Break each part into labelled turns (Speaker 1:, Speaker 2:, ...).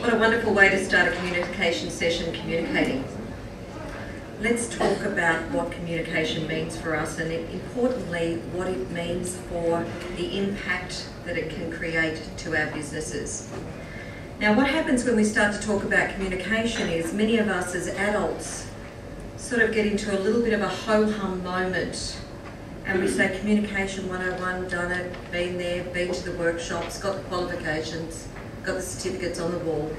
Speaker 1: What a wonderful way to start a communication session, communicating. Let's talk about what communication means for us and importantly what it means for the impact that it can create to our businesses. Now what happens when we start to talk about communication is many of us as adults sort of get into a little bit of a ho-hum moment and we say communication 101, done it, been there, been to the workshops, got the qualifications, got the certificates on the wall.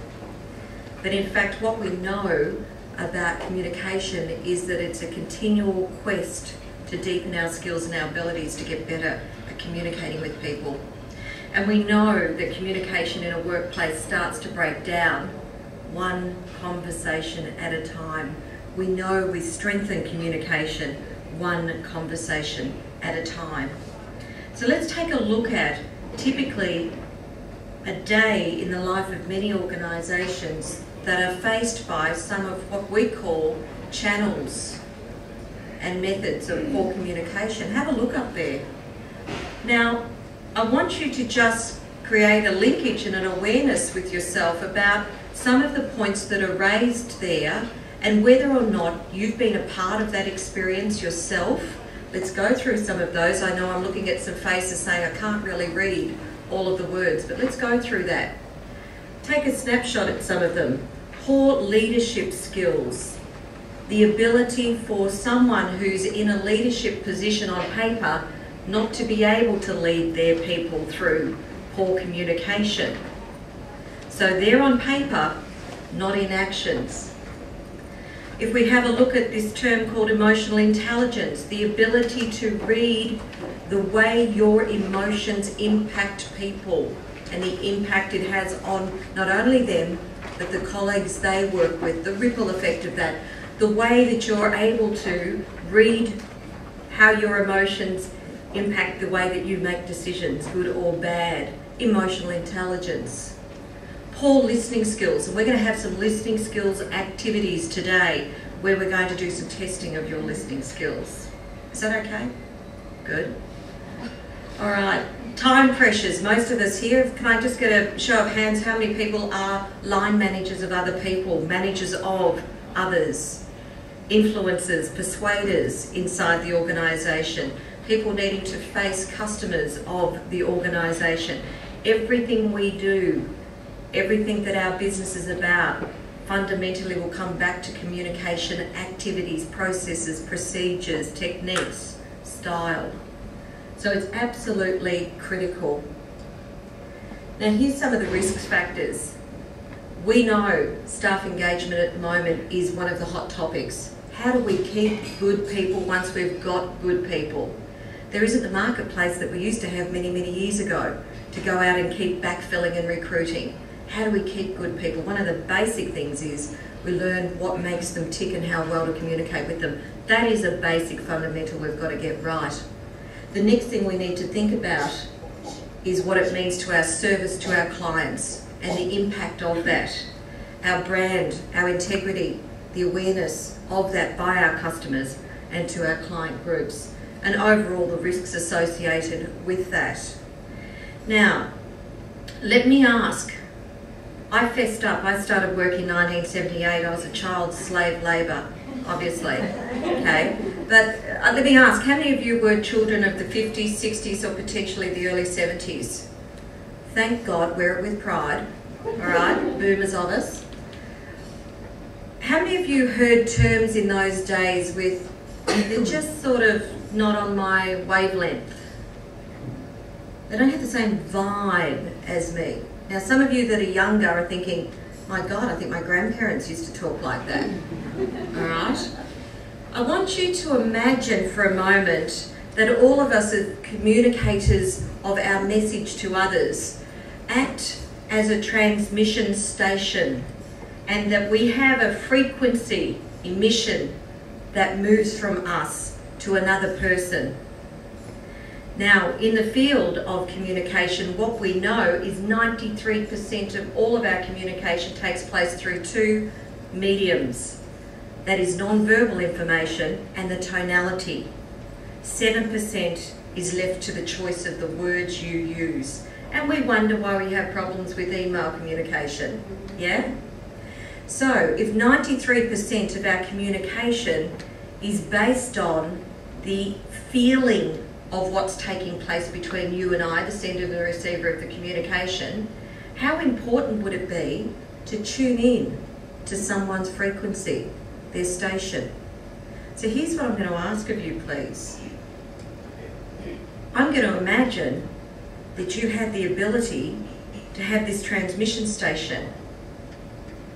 Speaker 1: But in fact what we know about communication is that it's a continual quest to deepen our skills and our abilities to get better at communicating with people. And we know that communication in a workplace starts to break down one conversation at a time. We know we strengthen communication one conversation at a time. So let's take a look at typically a day in the life of many organisations that are faced by some of what we call channels and methods of poor communication. Have a look up there. Now, I want you to just create a linkage and an awareness with yourself about some of the points that are raised there and whether or not you've been a part of that experience yourself. Let's go through some of those. I know I'm looking at some faces saying I can't really read all of the words, but let's go through that. Take a snapshot at some of them. Poor leadership skills. The ability for someone who's in a leadership position on paper not to be able to lead their people through poor communication. So they're on paper, not in actions. If we have a look at this term called emotional intelligence, the ability to read the way your emotions impact people and the impact it has on not only them, but the colleagues they work with, the ripple effect of that, the way that you're able to read how your emotions impact the way that you make decisions, good or bad, emotional intelligence. Poor listening skills, and we're going to have some listening skills activities today where we're going to do some testing of your listening skills. Is that okay? Good. All right. Time pressures. Most of us here, can I just get a show of hands, how many people are line managers of other people, managers of others, influencers, persuaders inside the organisation, people needing to face customers of the organisation. Everything we do, everything that our business is about, fundamentally will come back to communication activities, processes, procedures, techniques, style. So it's absolutely critical. Now here's some of the risk factors. We know staff engagement at the moment is one of the hot topics. How do we keep good people once we've got good people? There isn't the marketplace that we used to have many, many years ago to go out and keep backfilling and recruiting. How do we keep good people? One of the basic things is we learn what makes them tick and how well to communicate with them. That is a basic fundamental we've got to get right. The next thing we need to think about is what it means to our service to our clients and the impact of that. Our brand, our integrity, the awareness of that by our customers and to our client groups, and overall the risks associated with that. Now, let me ask, I fessed up, I started work in 1978, I was a child slave labour, obviously, okay? But let me ask, how many of you were children of the 50s, 60s, or potentially the early 70s? Thank God, wear it with pride, all right, boomers of us. How many of you heard terms in those days with, they're just sort of not on my wavelength? They don't have the same vibe as me. Now some of you that are younger are thinking, my God, I think my grandparents used to talk like that, all right? I want you to imagine for a moment that all of us as communicators of our message to others act as a transmission station and that we have a frequency emission that moves from us to another person. Now, in the field of communication, what we know is 93% of all of our communication takes place through two mediums. That is non-verbal information and the tonality. 7% is left to the choice of the words you use. And we wonder why we have problems with email communication, yeah? So if 93% of our communication is based on the feeling of what's taking place between you and I, the sender and the receiver of the communication, how important would it be to tune in to someone's frequency, their station? So here's what I'm going to ask of you, please. I'm going to imagine that you have the ability to have this transmission station.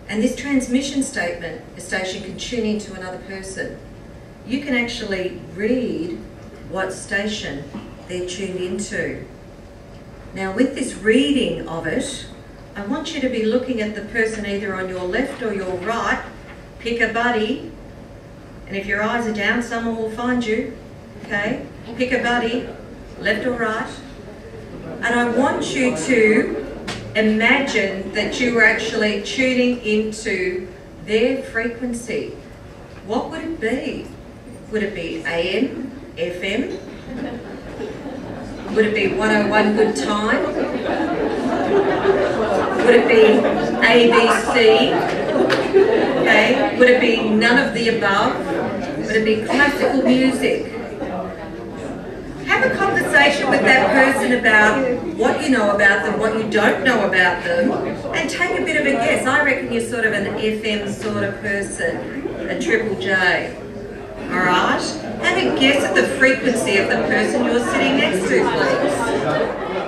Speaker 1: And this transmission station can tune into another person. You can actually read what station they're tuned into. Now with this reading of it, I want you to be looking at the person either on your left or your right. Pick a buddy, and if your eyes are down, someone will find you, okay? Pick a buddy, left or right. And I want you to imagine that you are actually tuning into their frequency. What would it be? Would it be AM, FM? Would it be 101 Good Time? Would it be ABC? Okay. Would it be none of the above? Would it be classical music? Have a conversation with that person about what you know about them, what you don't know about them, and take a bit of a guess. I reckon you're sort of an FM sort of person, a triple J. Alright? Have a guess at the frequency of the person you're sitting next to, please.